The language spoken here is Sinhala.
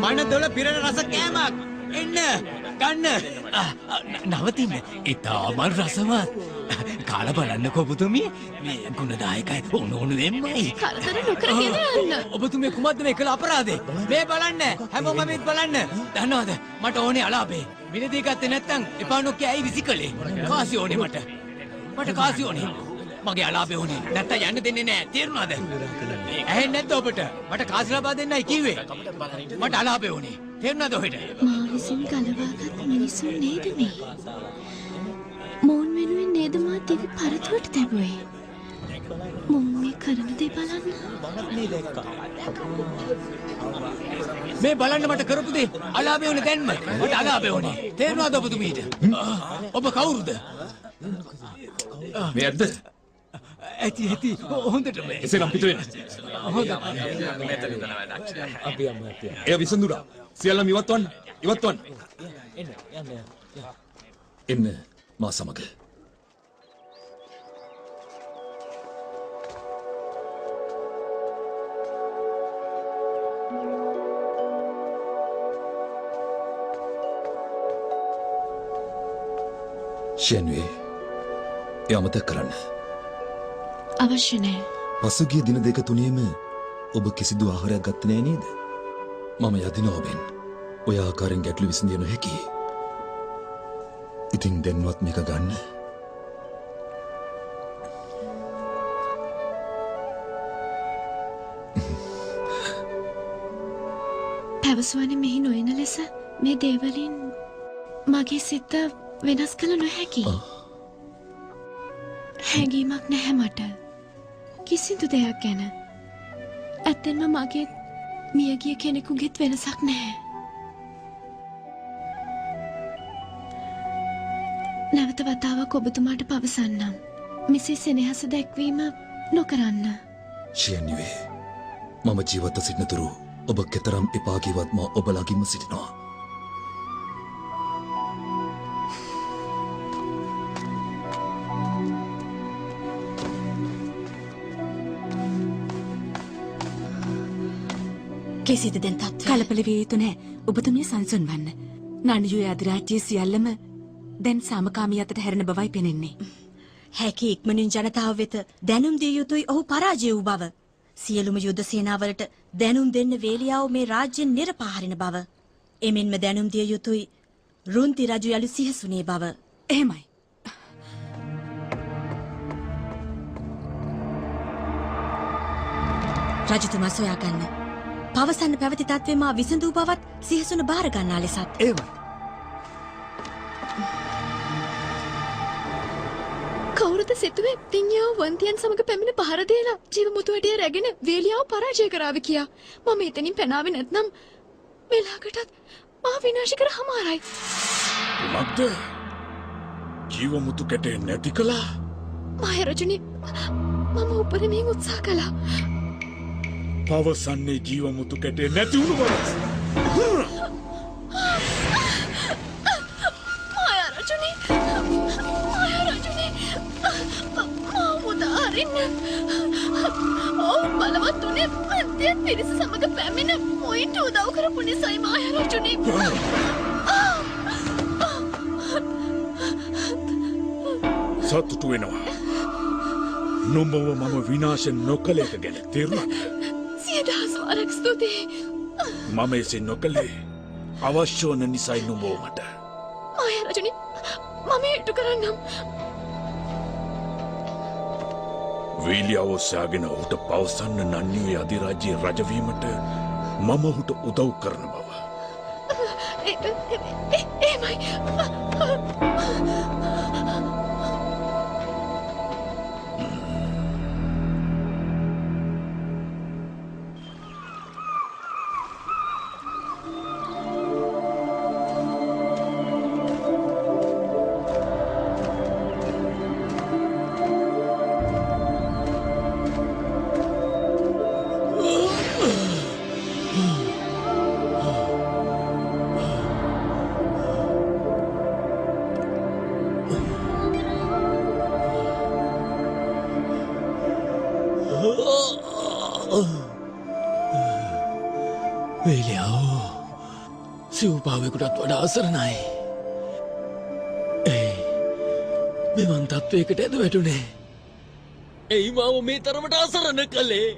පණ දොළ පිරෙන රස කෑමක්. එන්න ගන්න. නවතින්න. ඉතාම රසවත්. කාලා බලන්නකෝ ඔබතුමිය. මේ ගුණදායකයි ඕන වෙම්මයි. කරදර නොකර ගෙන යන්න. ඔබතුමිය කුමක්ද මේ කළ අපරාධේ? මේ බලන්න. හැමෝම මේත් බලන්න. දන්නවද? මට ඕනේ අලාභේ. මිලදී ගත්තේ නැත්තම් එපා නොකිය ඇයි විසිකලේ? කාසි ඕනේ මට. මට කාසි ඕනේ. මගේ අලාභේ ඕනේ. නැත්තම් යන්න දෙන්නේ නැහැ. තේරුණාද? ඇහෙන්නේ නැද්ද ඔබට? මට කාසි ලබා දෙන්නයි කිව්වේ. මට අලාභේ ඕනේ. තේරුණාද ඔහෙට? මා විසින් ගලවාගත් මිනිසුන් නේද මේ? මොන් වෙනුවෙන් නේද මා දිවි පරතුවට තැබුවේ? මොන් මේ කරන දේ බලන්න. මේ බලන්න මට කරපු දේ අලාභේ ඕනේ දැන්ම. මට අලාභේ ඕනේ. තේරුණාද ඔබතුමීට? ඔබ කවුරුද? මේ ඇද්ද? ඇති හොඳටම. එසේනම් පිට වෙන්න. හොඳ. එය විසඳුණා. සියල්ලම ඉවත්වන්න. ඉවත්වන්න. එන්න මා සමග. ෂෙන්වේ එය අමතක කරන්න. අවශ්‍ය නැහැ. පසුගිය දින දෙක තුනේම ඔබ කිසිදු ආහාරයක් ගත්තේ නැහැ නේද? මම යදිනවා ඔබෙන්. ඔය ආකාරයෙන් ගැටලු විසඳිය නොහැකි. ඉතින් දැන්වත් මේක ගන්න. පැවසුවනේ මෙහි නොයන ලෙස මේ දේවලින් මගේ සිත වෙනස් කළ නොහැකි. හැඟීමක් නැහැ මට. කිසිදු දෙයක් ගැන. ඇත්තෙන්ම මගේ මියගිය කෙනෙකුගේත් වෙනසක් නැහැ. නැවත වතාවක් ඔබතුමාට පවසන්නම්. මෙසේ සෙනෙහස දැක්වීම නොකරන්න. ෂෙන්වේ මම ජීවත්ව සිටිනතුරු ඔබ කෙතරම් එපා කිව්වත් මා ඔබ ළඟින්ම සිටිනවා. කෙසේද දැන් තත්ත්වය? කලබල විය යුතු නැහැ. ඔබතුමිය සංසුන් වන්න. නණ්ඩුවේ අධිරාජ්‍යයේ සියල්ලම දැන් සාමකාමී අතට හැරෙන බවයි පෙනෙන්නේ. හැකි ඉක්මනින් ජනතාව වෙත දැනුම් දිය යුතුයි ඔහු පරාජය වූ බව. සියලුම යුද සේනාවලට දැනුම් දෙන්න වේලියාව මේ රාජ්‍යයෙන් නිරපාහරින බව. එමෙන්ම දැනුම් දිය යුතුයි රුන්ති රජු යලු සිහසුනේ බව. එහෙමයි. රජතුමා සොයාගන්න. පවසන්න පැවති තත්ත්වය මා විසඳූ බවත් සිහසුන බාර ගන්නා ලෙසත්. එහෙමයි. කවුරුද සිතුවේ පින්යාව වන්තියන් සමග පැමිණ පහර දීලා ජීවමුතු හැටිය රැගෙන වේලියාව පරාජය කරාවි කියා. මම එතනින් පැනාවේ නැත්නම් වෙලාකටත් මා විනාශ කර හමාරයි. මක්ද ජීවමුතු කැටේ නැති කළා? මාය රජුනි මම උපරිමයෙන් උත්සාහ කළා. පවසන්නේ ජීවමුතු කැටේ නැති වුණු බව. ඔවුන් බලවත් වුණේ අන්තියත් පිරිස සමග පැමිණ මොයින්ට උදව් කරපු නිසයි මාය රජුනි. සතුටු වෙනවා. නුඹව මම විනාශ නොකළ එක ගැන තේරුණාද? 100,000 වරක් ස්තුතියි. මම එසේ නොකළේ අවශ්‍ය වන නිසයි නුඹව මට. මාය රජුනි මම ඉටු කරන්නම්. වීලියාව සෑගෙන ඔහුට පවසන්න නන්නියේ අධිරාජ්‍යයේ රජවීමට මම ඔහුට උදව් කරන බව. එහෙමයි. වේලියාව සිව්පාවෙකුටත් වඩා අසරණයි. මෙවන් තත්ත්වයකට ඇද වැටුනේ. ඇයි මාව මේ තරමට අසරණ කළේ?